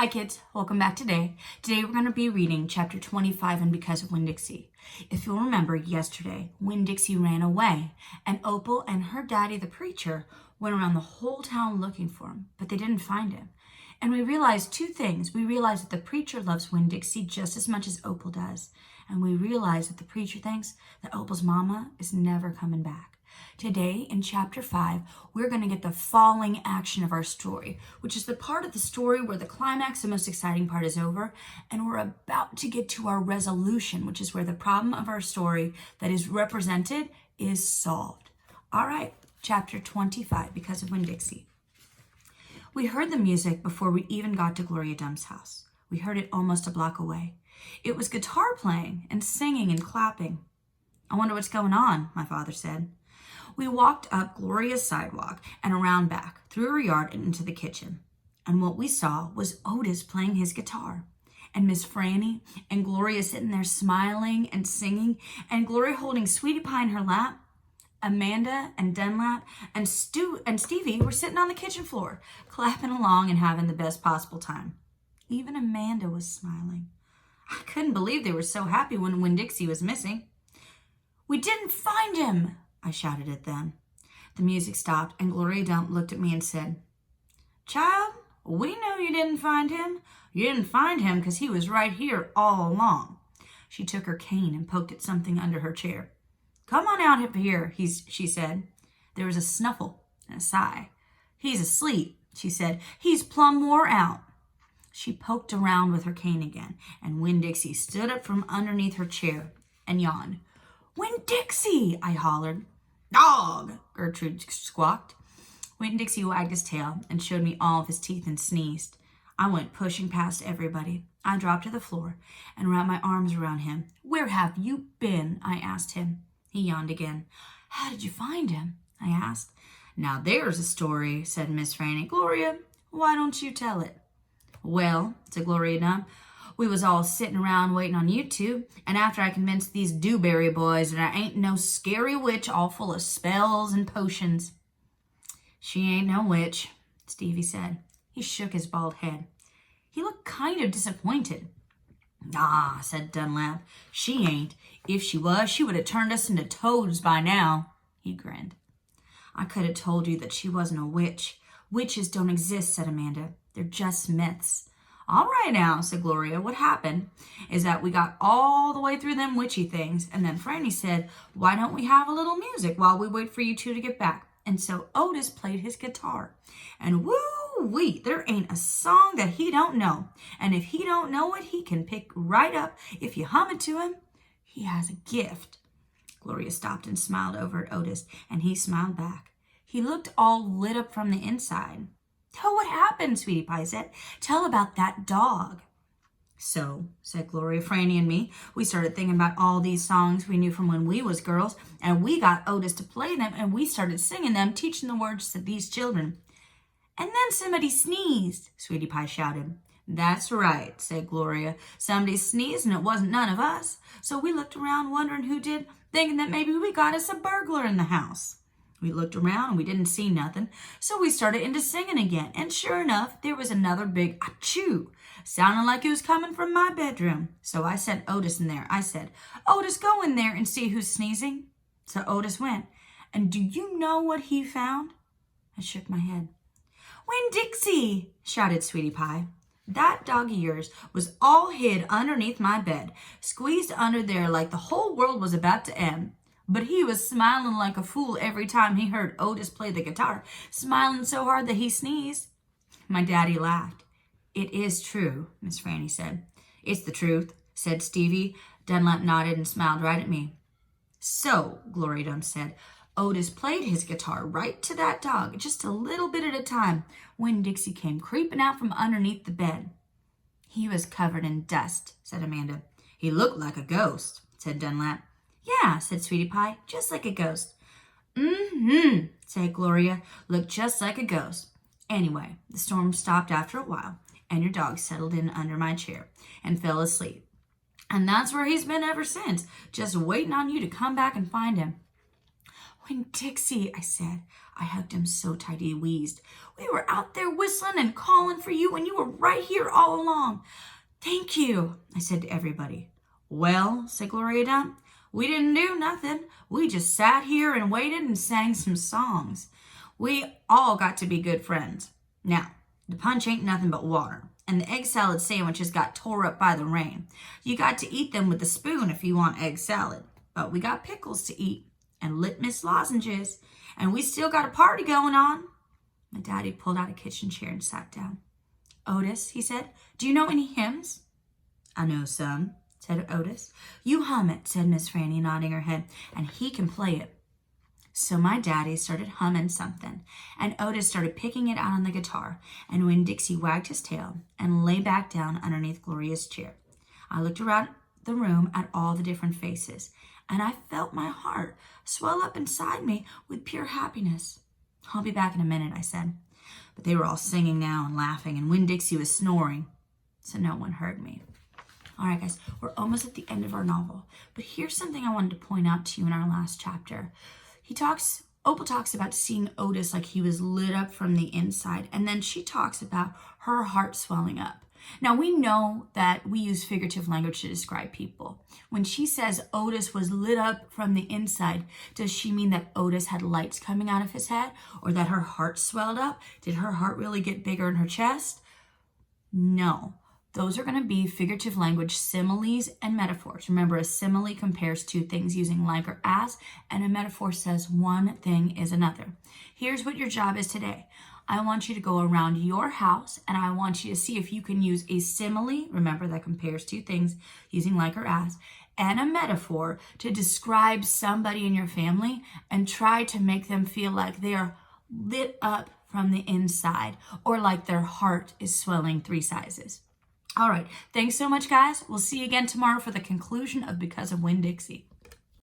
Hi kids, welcome back today. Today we're going to be reading chapter 25 and Because of Winn Dixie. If you'll remember yesterday, Winn Dixie ran away and Opal and her daddy, the preacher, went around the whole town looking for him, but they didn't find him. And we realized two things. We realized that the preacher loves Winn Dixie just as much as Opal does. And we realized that the preacher thinks that Opal's mama is never coming back. Today, in Chapter 5, we're going to get the falling action of our story, which is the part of the story where the climax, the most exciting part, is over, and we're about to get to our resolution, which is where the problem of our story that is represented is solved. All right, Chapter 25, Because of Winn Dixie. We heard the music before we even got to Gloria Dumb's house. We heard it almost a block away. It was guitar playing and singing and clapping. "I wonder what's going on," my father said. We walked up Gloria's sidewalk and around back, through her yard and into the kitchen. And what we saw was Otis playing his guitar, and Miss Franny and Gloria sitting there smiling and singing, and Gloria holding Sweetie Pie in her lap. Amanda and Dunlap and Stevie were sitting on the kitchen floor, clapping along and having the best possible time. Even Amanda was smiling. I couldn't believe they were so happy when Winn Dixie was missing. "We didn't find him!" I shouted at them. The music stopped and Gloria Dump looked at me and said, "Child, we know you didn't find him. You didn't find him because he was right here all along." She took her cane and poked at something under her chair. "Come on out up here," she said. There was a snuffle and a sigh. "He's asleep," she said. "He's plumb wore out." She poked around with her cane again, and Winn Dixie stood up from underneath her chair and yawned. "Winn Dixie!" I hollered. "Dog!" Gertrude squawked. Winn Dixie wagged his tail and showed me all of his teeth and sneezed. I went pushing past everybody. I dropped to the floor and wrapped my arms around him. "Where have you been?" I asked him. He yawned again. "How did you find him?" I asked. "Now there's a story," said Miss Franny. "Gloria, why don't you tell it?" "Well," said Gloria Dumb, "we was all sitting around waiting on you two, and after I convinced these Dewberry boys that I ain't no scary witch all full of spells and potions." "She ain't no witch," Stevie said. He shook his bald head. He looked kind of disappointed. "Ah," said Dunlap, "she ain't. If she was, she would have turned us into toads by now." He grinned. "I could have told you that she wasn't a witch. Witches don't exist," said Amanda. "They're just myths." "All right now," said Gloria. "What happened is that we got all the way through them witchy things, and then Franny said, 'Why don't we have a little music while we wait for you two to get back?' And so Otis played his guitar. And woo-wee, there ain't a song that he don't know. And if he don't know it, he can pick right up if you hum it to him. He has a gift." Gloria stopped and smiled over at Otis, and he smiled back. He looked all lit up from the inside. "Tell what happened," Sweetie Pie said. "Tell about that dog." "So," said Gloria, Franny and me, "we started thinking about all these songs we knew from when we was girls, and we got Otis to play them, and we started singing them, teaching the words to these children." "And then somebody sneezed," Sweetie Pie shouted. "That's right," said Gloria. "Somebody sneezed, and it wasn't none of us. So we looked around wondering who did, thinking that maybe we got us a burglar in the house. We looked around and we didn't see nothing, so we started into singing again, and sure enough, there was another big achoo, sounding like it was coming from my bedroom. So I sent Otis in there. I said, 'Otis, go in there and see who's sneezing.' So Otis went, and do you know what he found?" I shook my head. "Winn Dixie!" shouted Sweetie Pie. "That dog of yours was all hid underneath my bed, squeezed under there like the whole world was about to end. But he was smiling like a fool every time he heard Otis play the guitar, smiling so hard that he sneezed." My daddy laughed. "It is true," Miss Franny said. "It's the truth," said Stevie. Dunlap nodded and smiled right at me. "So," Gloria Dumb said, "Otis played his guitar right to that dog, just a little bit at a time, when Dixie came creeping out from underneath the bed." "He was covered in dust," said Amanda. "He looked like a ghost," said Dunlap. "Yeah," said Sweetie Pie, "just like a ghost." "Mm-hmm," said Gloria, "looked just like a ghost." Anyway, the storm stopped after a while, and your dog settled in under my chair and fell asleep. And that's where he's been ever since, just waiting on you to come back and find him. Winn Dixie, I said. I hugged him so tight he wheezed. We were out there whistling and calling for you, and you were right here all along. Thank you, I said to everybody. Well, said Gloria Dunn, we didn't do nothing. We just sat here and waited and sang some songs. We all got to be good friends. Now, the punch ain't nothing but water, and the egg salad sandwiches got tore up by the rain. You got to eat them with a spoon if you want egg salad, but we got pickles to eat and litmus lozenges, and we still got a party going on. My daddy pulled out a kitchen chair and sat down. Otis, he said, do you know any hymns? I know some, said Otis. You hum it, said Miss Franny, nodding her head, and he can play it. So my daddy started humming something, and Otis started picking it out on the guitar, and Winn Dixie wagged his tail and lay back down underneath Gloria's chair. I looked around the room at all the different faces, and I felt my heart swell up inside me with pure happiness. I'll be back in a minute, I said. But they were all singing now and laughing, and Winn Dixie was snoring, so no one heard me. All right, guys, we're almost at the end of our novel, but here's something I wanted to point out to you in our last chapter. Opal talks about seeing Otis like he was lit up from the inside, and then she talks about her heart swelling up. Now, we know that we use figurative language to describe people. When she says Otis was lit up from the inside, does she mean that Otis had lights coming out of his head, or that her heart swelled up? Did her heart really get bigger in her chest? No. Those are going to be figurative language similes and metaphors. Remember, a simile compares two things using like or as, and a metaphor says one thing is another. Here's what your job is today. I want you to go around your house, and I want you to see if you can use a simile, remember that compares two things using like or as, and a metaphor to describe somebody in your family and try to make them feel like they are lit up from the inside, or like their heart is swelling 3 sizes. All right, thanks so much, guys. We'll see you again tomorrow for the conclusion of Because of Winn Dixie.